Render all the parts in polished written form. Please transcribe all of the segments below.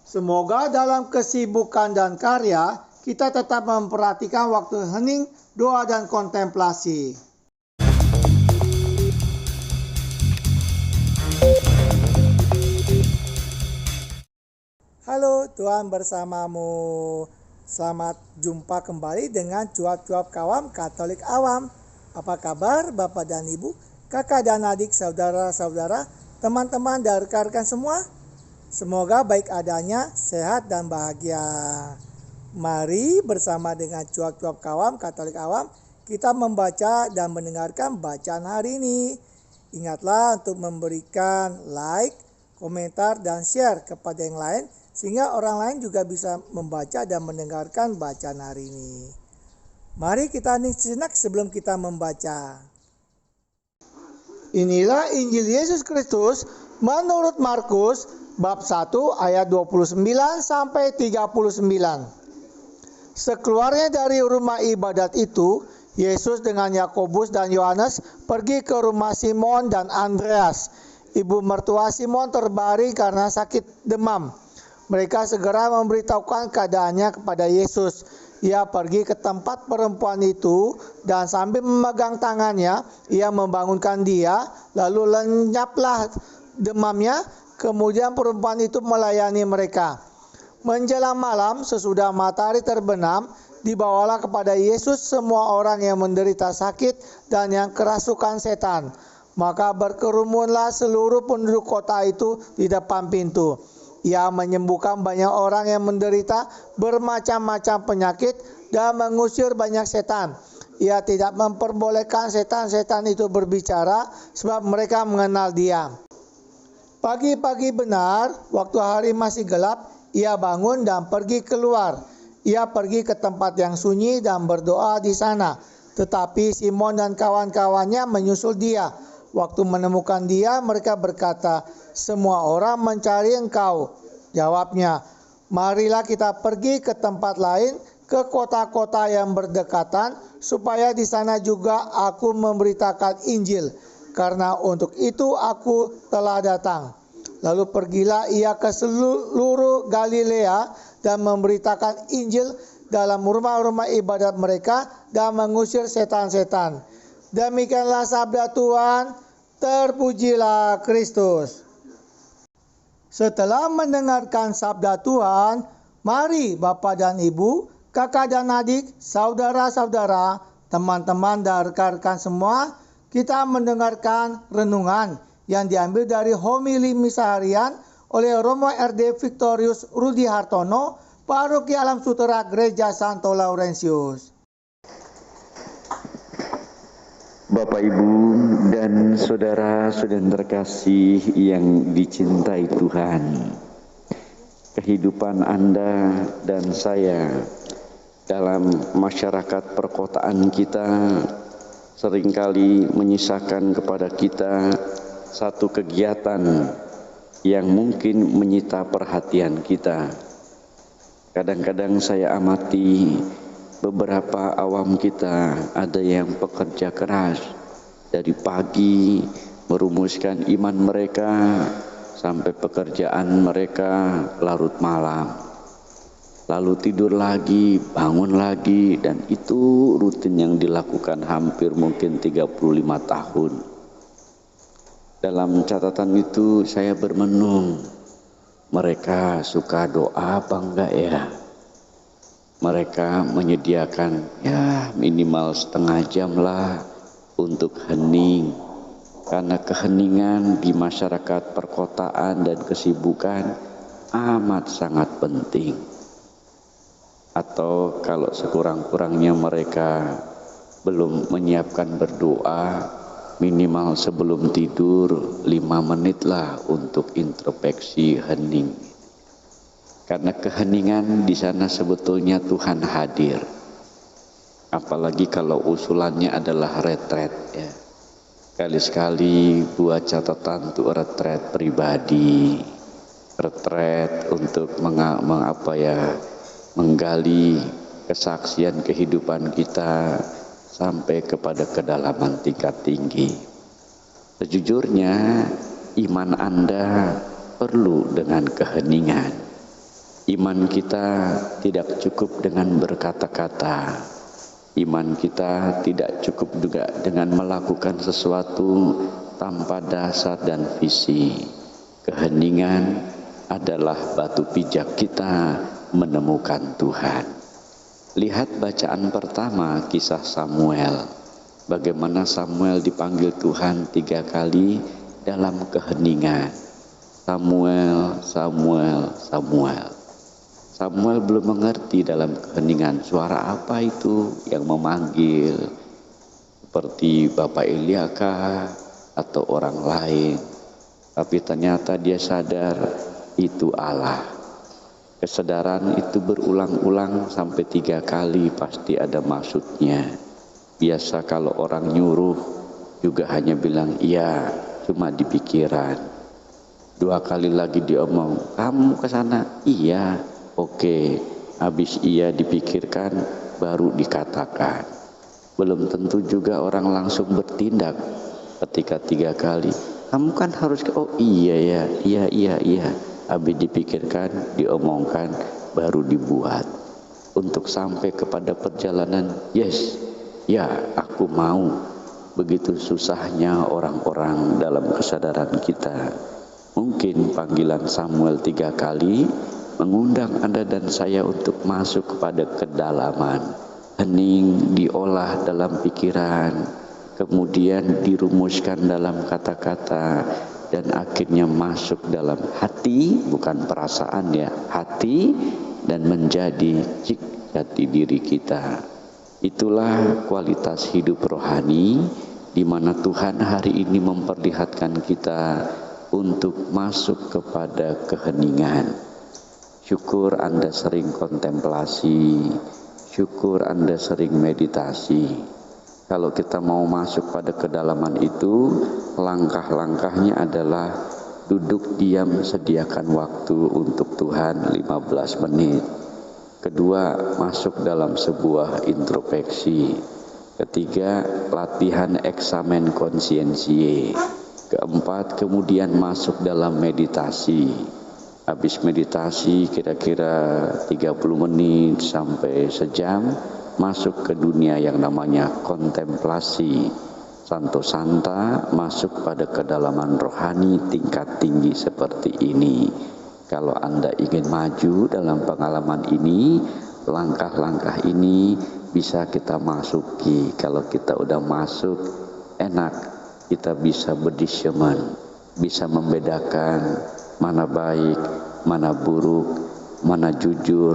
Semoga dalam kesibukan dan karya kita tetap memperhatikan waktu hening, doa dan kontemplasi. Halo, Tuhan bersamamu. Selamat jumpa kembali dengan cuap-cuap kawam Katolik awam. Apa kabar Bapak dan Ibu, kakak dan adik, saudara-saudara, teman-teman dan rekan-rekan semua? Semoga baik adanya, sehat dan bahagia. Mari bersama dengan cuap-cuap kawam Katolik awam, kita membaca dan mendengarkan bacaan hari ini. Ingatlah untuk memberikan like, komentar, dan share kepada yang lain, sehingga orang lain juga bisa membaca dan mendengarkan bacaan hari ini. Mari kita hening sejenak sebelum kita membaca. Inilah Injil Yesus Kristus menurut Markus bab 1 ayat 29 sampai 39. Sekeluarnya dari rumah ibadat itu, Yesus dengan Yakobus dan Yohanes pergi ke rumah Simon dan Andreas. Ibu mertua Simon terbaring karena sakit demam. Mereka segera memberitahukan keadaannya kepada Yesus. Ia pergi ke tempat perempuan itu dan sambil memegang tangannya, ia membangunkan dia, lalu lenyaplah demamnya. Kemudian perempuan itu melayani mereka. Menjelang malam, sesudah matahari terbenam, dibawalah kepada Yesus semua orang yang menderita sakit dan yang kerasukan setan. Maka berkerumunlah seluruh penduduk kota itu di depan pintu. Ia menyembuhkan banyak orang yang menderita bermacam-macam penyakit dan mengusir banyak setan. Ia tidak memperbolehkan setan-setan itu berbicara sebab mereka mengenal dia. Pagi-pagi benar, waktu hari masih gelap, ia bangun dan pergi keluar. Ia pergi ke tempat yang sunyi dan berdoa di sana. Tetapi Simon dan kawan-kawannya menyusul dia. Waktu menemukan dia, mereka berkata, "Semua orang mencari engkau." Jawabnya, "Marilah kita pergi ke tempat lain, ke kota-kota yang berdekatan, supaya di sana juga aku memberitakan Injil. Karena untuk itu aku telah datang." Lalu pergilah ia ke seluruh Galilea dan memberitakan Injil dalam rumah-rumah ibadat mereka dan mengusir setan-setan. Demikianlah sabda Tuhan, terpujilah Kristus. Setelah mendengarkan sabda Tuhan, mari Bapak dan Ibu, kakak dan adik, saudara-saudara, teman-teman dan rekan-rekan semua, kita mendengarkan renungan yang diambil dari homili misa harian oleh Romo RD Victorius Rudi Hartono, Paroki Alam Sutera Gereja Santo Laurentius. Bapak, Ibu, dan saudara-saudara terkasih yang dicintai Tuhan, kehidupan Anda dan saya dalam masyarakat perkotaan kita seringkali menyisakan kepada kita satu kegiatan yang mungkin menyita perhatian kita. Kadang-kadang saya amati beberapa awam kita, ada yang pekerja keras dari pagi merumuskan iman mereka sampai pekerjaan mereka larut malam, lalu tidur lagi, bangun lagi, dan itu rutin yang dilakukan hampir mungkin 35 tahun. Dalam catatan itu saya bermenung, mereka suka doa apa enggak ya? Mereka menyediakan ya minimal setengah jam lah untuk hening. Karena keheningan di masyarakat perkotaan dan kesibukan amat sangat penting. Atau kalau sekurang-kurangnya mereka belum menyiapkan berdoa, minimal sebelum tidur 5 menit lah untuk introspeksi hening. Karena keheningan di sana sebetulnya Tuhan hadir. Apalagi kalau usulannya adalah retret ya. Kali-sekali buat catatan untuk retret pribadi, retret untuk menggali kesaksian kehidupan kita sampai kepada kedalaman tingkat tinggi. Sejujurnya iman Anda perlu dengan keheningan. Iman kita tidak cukup dengan berkata-kata. Iman kita tidak cukup juga dengan melakukan sesuatu tanpa dasar dan visi. Keheningan adalah batu pijak kita menemukan Tuhan. Lihat bacaan pertama kisah Samuel. Bagaimana Samuel dipanggil Tuhan 3 kali dalam keheningan. Samuel, Samuel, Samuel. Samuel belum mengerti dalam keheningan suara apa itu yang memanggil, seperti Bapak Eliaka atau orang lain. Tapi ternyata dia sadar itu Allah. Kesadaran itu berulang-ulang sampai 3 kali pasti ada maksudnya. Biasa kalau orang nyuruh juga hanya bilang iya, cuma di pikiran. 2 kali lagi diomong, kamu ke sana, iya. Oke, habis iya dipikirkan baru dikatakan. Belum tentu juga orang langsung bertindak ketika 3 kali. Kamu kan harus, oh iya ya, iya. Habis dipikirkan, diomongkan, baru dibuat. Untuk sampai kepada perjalanan, yes, ya aku mau. Begitu susahnya orang-orang dalam kesadaran kita. Mungkin panggilan Samuel 3 kali mengundang Anda dan saya untuk masuk kepada kedalaman. Hening diolah dalam pikiran, kemudian dirumuskan dalam kata-kata, dan akhirnya masuk dalam hati, bukan perasaan ya, hati, dan menjadi jati diri kita. Itulah kualitas hidup rohani, di mana Tuhan hari ini memperlihatkan kita untuk masuk kepada keheningan. Syukur Anda sering kontemplasi, syukur Anda sering meditasi. Kalau kita mau masuk pada kedalaman itu, langkah-langkahnya adalah duduk diam, sediakan waktu untuk Tuhan 15 menit. Kedua, masuk dalam sebuah introspeksi. Ketiga, latihan eksamen konsiensie. Keempat, kemudian masuk dalam meditasi. Habis meditasi kira-kira 30 menit sampai sejam, masuk ke dunia yang namanya kontemplasi. Santo-santa masuk pada kedalaman rohani tingkat tinggi seperti ini. Kalau Anda ingin maju dalam pengalaman ini, langkah-langkah ini bisa kita masuki. Kalau kita udah masuk, enak, kita bisa berdiscernment, bisa membedakan mana baik, mana buruk, mana jujur,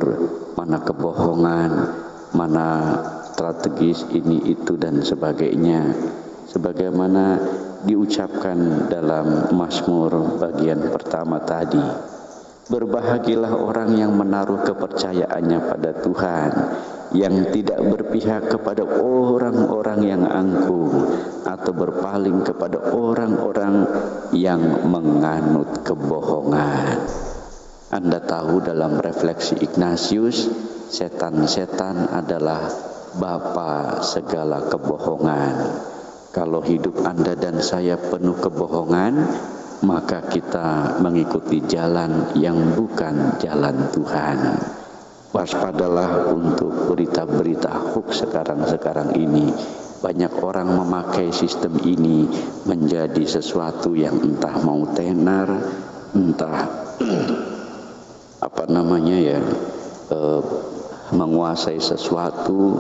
mana kebohongan, mana strategis ini itu dan sebagainya. Sebagaimana diucapkan dalam Mazmur bagian pertama tadi, berbahagialah orang yang menaruh kepercayaannya pada Tuhan, yang tidak berpihak kepada orang-orang yang angkuh atau berpaling kepada orang-orang yang menganut kebohongan. Anda tahu dalam refleksi Ignatius, setan-setan adalah bapa segala kebohongan. Kalau hidup Anda dan saya penuh kebohongan, maka kita mengikuti jalan yang bukan jalan Tuhan. Waspadalah untuk berita-berita hoax sekarang ini. Banyak orang memakai sistem ini menjadi sesuatu yang entah mau tenar, entah menguasai sesuatu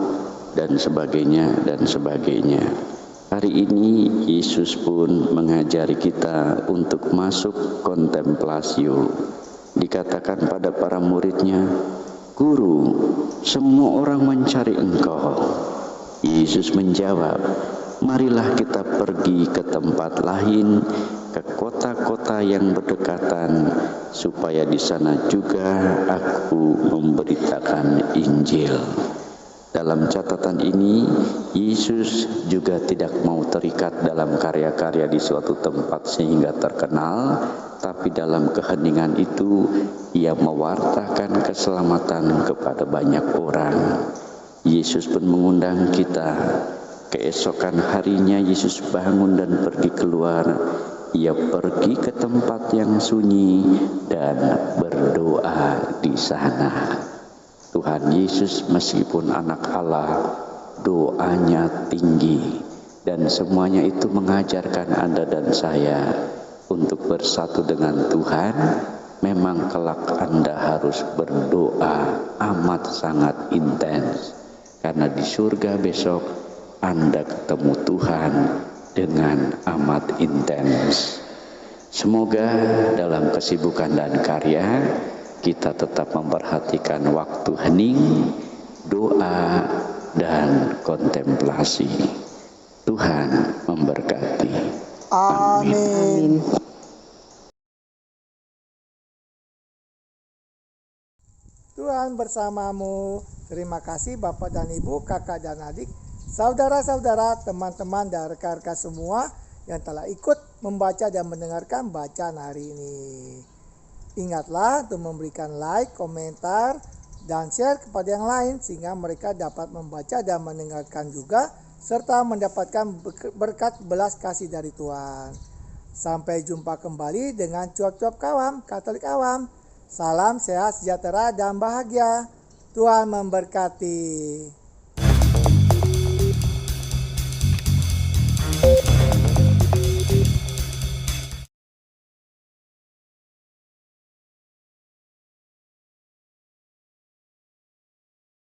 dan sebagainya. Hari ini Yesus pun mengajari kita untuk masuk kontemplasio. Dikatakan pada para muridnya, Guru, semua orang mencari Engkau. Yesus menjawab, marilah kita pergi ke tempat lain, ke kota-kota yang berdekatan, supaya di sana juga aku memberitakan Injil. Dalam catatan ini, Yesus juga tidak mau terikat dalam karya-karya di suatu tempat sehingga terkenal, tapi dalam keheningan itu ia mewartakan keselamatan kepada banyak orang. Yesus pun mengundang kita. Keesokan harinya Yesus bangun dan pergi keluar. Ia pergi ke tempat yang sunyi dan berdoa di di sana. Tuhan Yesus meskipun anak Allah, doanya tinggi, dan semuanya itu mengajarkan Anda dan saya untuk bersatu dengan Tuhan. Memang kelak Anda harus berdoa amat sangat intens, karena di surga besok Anda ketemu Tuhan dengan amat intens. Semoga dalam kesibukan dan karya kita tetap memperhatikan waktu hening, doa, dan kontemplasi. Tuhan memberkati. Amin. Tuhan bersamamu. Terima kasih Bapak dan Ibu, kakak dan adik, saudara-saudara, teman-teman dan rekan-rekan semua yang telah ikut membaca dan mendengarkan bacaan hari ini. Ingatlah untuk memberikan like, komentar, dan share kepada yang lain sehingga mereka dapat membaca dan mendengarkan juga serta mendapatkan berkat belas kasih dari Tuhan. Sampai jumpa kembali dengan cuap-cuap kawam, Katolik awam. Salam sehat, sejahtera, dan bahagia. Tuhan memberkati.